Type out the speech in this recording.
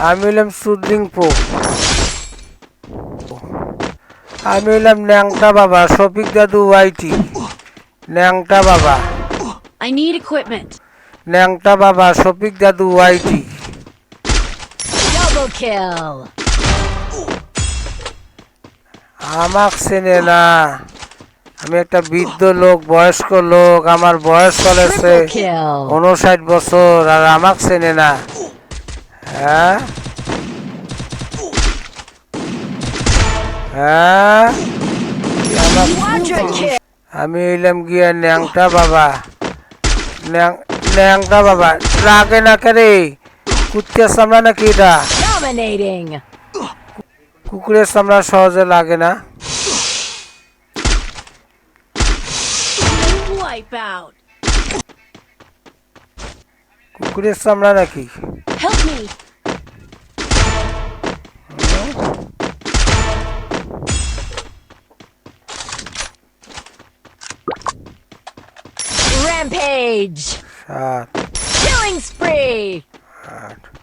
আমি হইলাম সুদ্রিং পো। আমি হইলাম ন্যাংটা বাবা শফিক দাদু ওয়াইটি। ন্যাংটা বাবা I need equipment. ন্যাংটা বাবা শফিক দাদু ওয়াইটি। Double kill. আমাক চেনে না, আমি একটা বৃদ্ধ লোক, বয়স্ক লোক, আমার বয়স চলেছে Triple kill. 59 বছর, আর আমাক চেনে না। হ্যাঁ হ্যাঁ Quadra kill. আমি হইলাম গিয়া ন্যাংটা বাবা। ন্যাংটা বাবা লাগে না কে? কুত্তের চামড়া নাকি এটা? Dominating. কুকুরের চামড়া সহজে লাগে না। Wipeout. কুকুরের চামড়া নাকি? Help me. Rampage. 7 Killing spree. 8